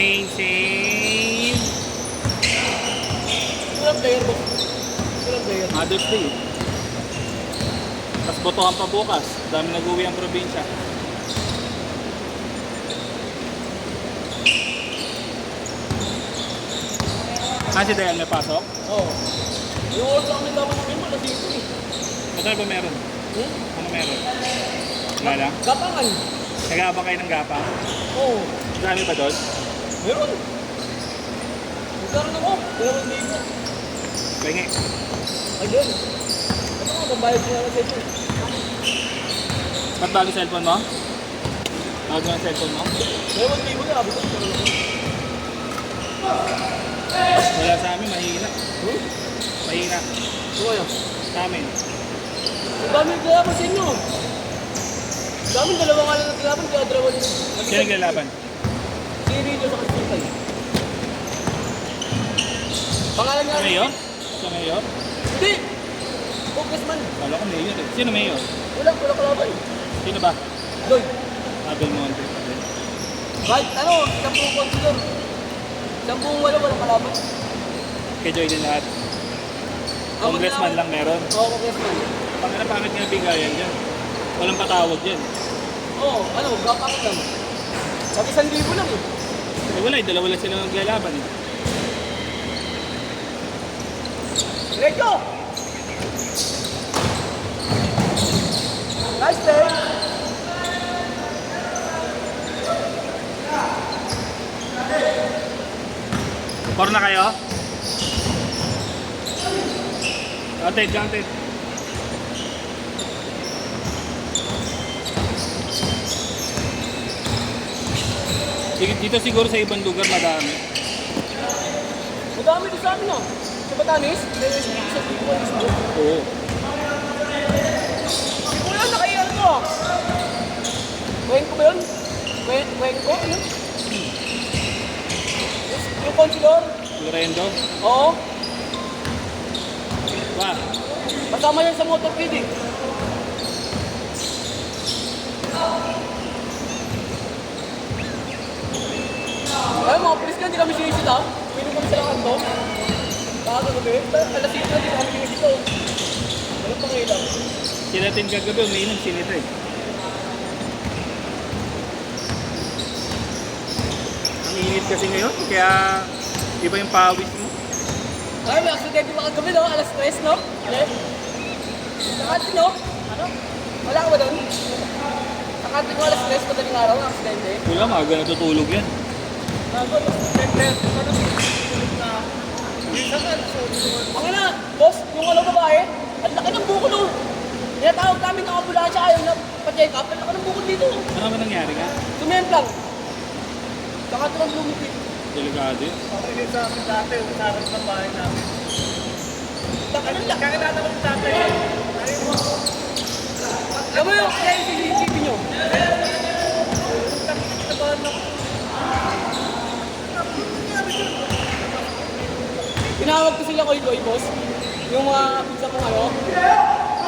Same. Walang player boss. Walang player. Mother's Day. Tapos botohan pa bukas. Dami nag-uwi ang probinsya. Si Dayan may pasok? Oo. Yung oras lang kami dapat namin malas dito eh. Ano ba meron? Ano meron? Wala lang? Gapangan. Nag-aabang kayo ng gapang? Oo. Dami ba doon? Meron. Magkaroon ako. 2,000. Pengi. Ayun. Ito nga, pambayad siya lang sa ito. Ba't bago cellphone mo? Bago ang cellphone mo? 2,000 na, abot ako. Wala sa amin, mahina. Mahina. Ito kayo. Sa amin. Ang dami naglaban sa inyo. Ang dami, dalawa nga lang naglaban, kaya dalawa din. Sino naglalaban? Si Rino sa Kasipay. Pangalan nga. Sa Mayor? Sa Mayor? Hindi! Congressman. Kala ko Mayor eh. Sino Mayor? Wala kalaban. Sino ba? Doy. Abel Monte. Right, ano, 10 consular. 10 walang kalaban. Kay Joy din lahat. Congressman lang meron. Oo, congressman. Pangit nga bigayan dyan. Walang patawag dyan. Oo, ano, gapak lang. Sabi 1,000 lang eh. Eh wala eh, dalawa lang sila naglalaban eh. Diretso! Nice day! Por na kayo? Counted. Dito siguro sa ibang lugar madami. Madami din sa amin ah. Sa Batanes, sa Bicol mismo. Oo. Wala na kayo ano to. Kwento ba yun? Kwento? Ano? Yung consular? Lorendo? Oo. Ba? Kasama yan sa motorcade eh. Ay, mga polis ka, hindi kami sinisit ha. Pinom kami sa kanto. Baka gabi, alas 7 na din kami dito. Ano pang ilang? Sila din kagabi, umiinom sinita eh. Ang init kasi ngayon, kaya iba yung pawis mo. Ay, may accident yung mga gabi no? Alas 3 no? Ale? Sa kantin no? Ano? Wala ka ba doon? Sa kantin mo alas 3 madaling araw ng accident eh. Wala, maaga natutulog yan. Ang ina, boss, yung ano babae, ang laki ng buko no. Tinatawag namin ng ambulansya, ayaw na pa-check up, ang laki ng buko dito. Ano ba nangyari ka? Tumemplang. Saka ito lang lumipit. Delikado yun. Hindi sa amin dati, sa akin ng bahay namin. Kakilala ko yung dati. Alam mo yung kaya yung CCTV nyo? Tinawag ko sila koy boss. Yung mga pizza ko ngayon.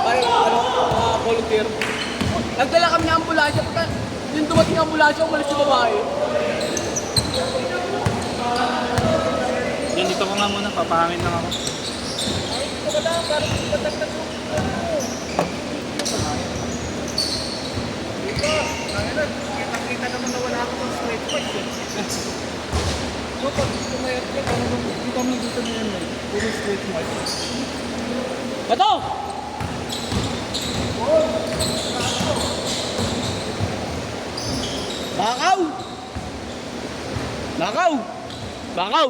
Parang mga volunteer. Nagdala kami ng ambulansya. Yung dumating ang ambulansya, umalis yung babae. Yan, dito ko nga muna, papahangin lang ako. Ay, ito ka lang, parang patagtag yung dito, kitang-kita naman na wala ako ng straight white eh. So, pag tumayat ka, hindi kami dito na yan eh. Puro straight white. Bato! Bakaw! Bakaw! Bakaw!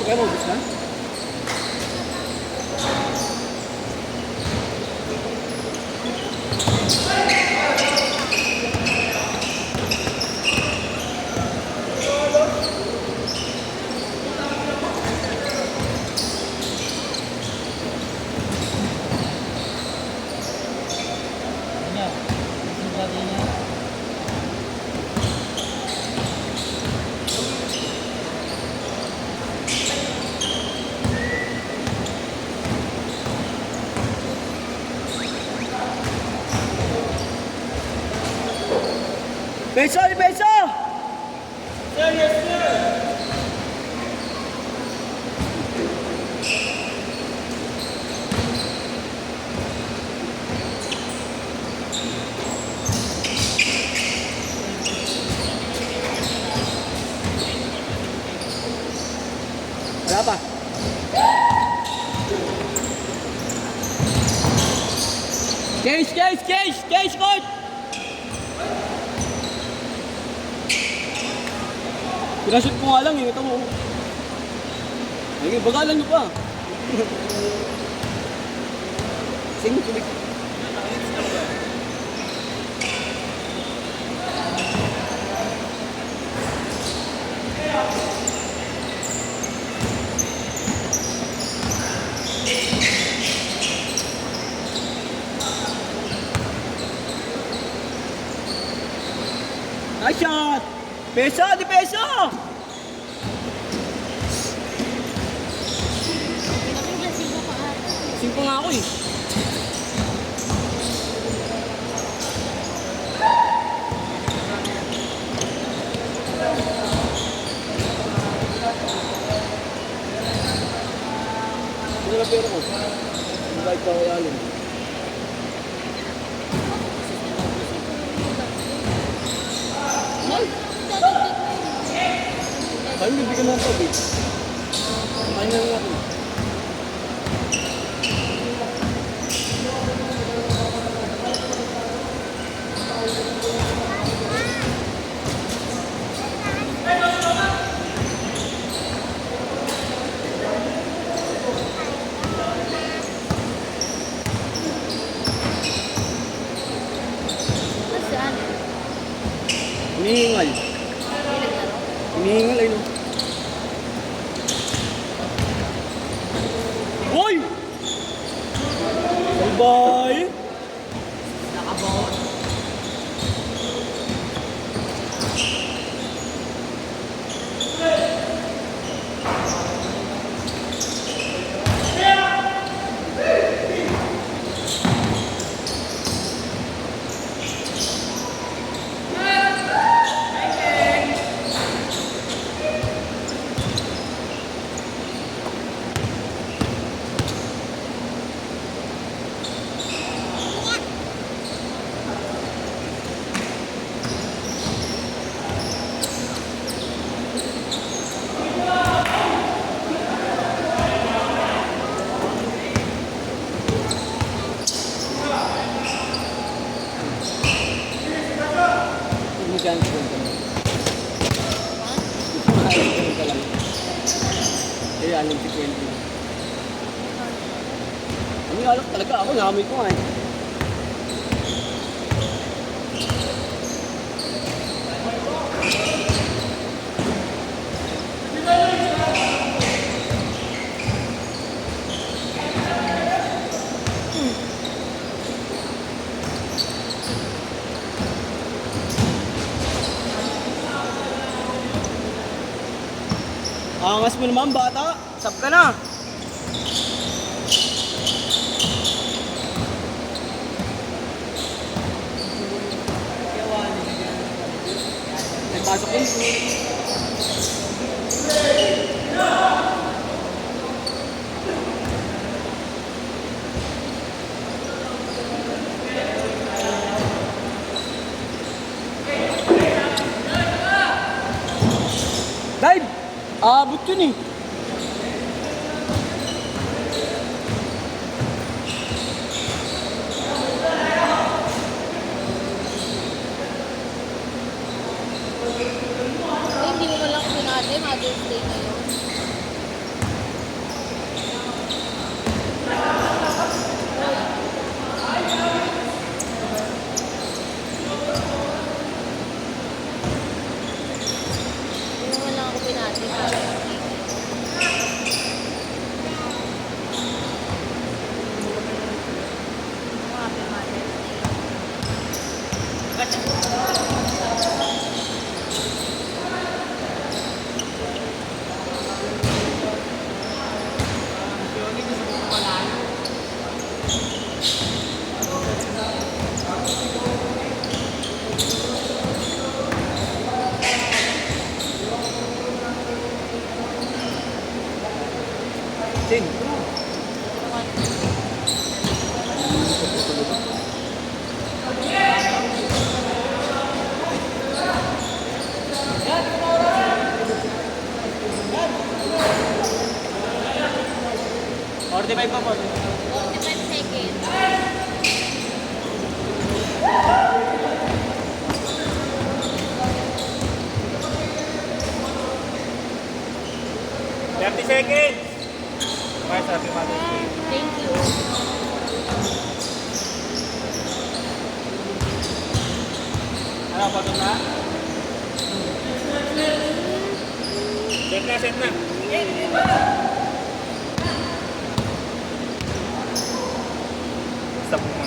Kaya mo, gusto na? Beso! Beso! Sir, yes, sir! Wala pa. Cage, coach! Pinashoot ko nga lang eh, ito mo. Ay, bagalan nyo pa. Sing, tulik. Nice shot! Peso! Di peso! Singko nga ako eh. Ano na pera ko? Invite ko kay Alin. Kaya bibigyan mo ang tubig. Kaya na lang ako. Hinihingal. Hinihingal ay no. Hoy! Bye-bye! Nakabawat. Magkano ko lang. Magkano ko lang. Eh, alam si Quentin. Ang alak talaga ako, nakamay ko nga eh. Angas mo naman, bata. Sab ka na. Nagpasok yun. Dive! Abot yun eh. Hindi mo lang pinate, Mother's Day ngayon. Chin. Order pa po. 45 seconds. Thirty seconds. Okay, sa Happy Mother's Day. Thank you. Ano, pagod na? Set na, set na. Stop mo.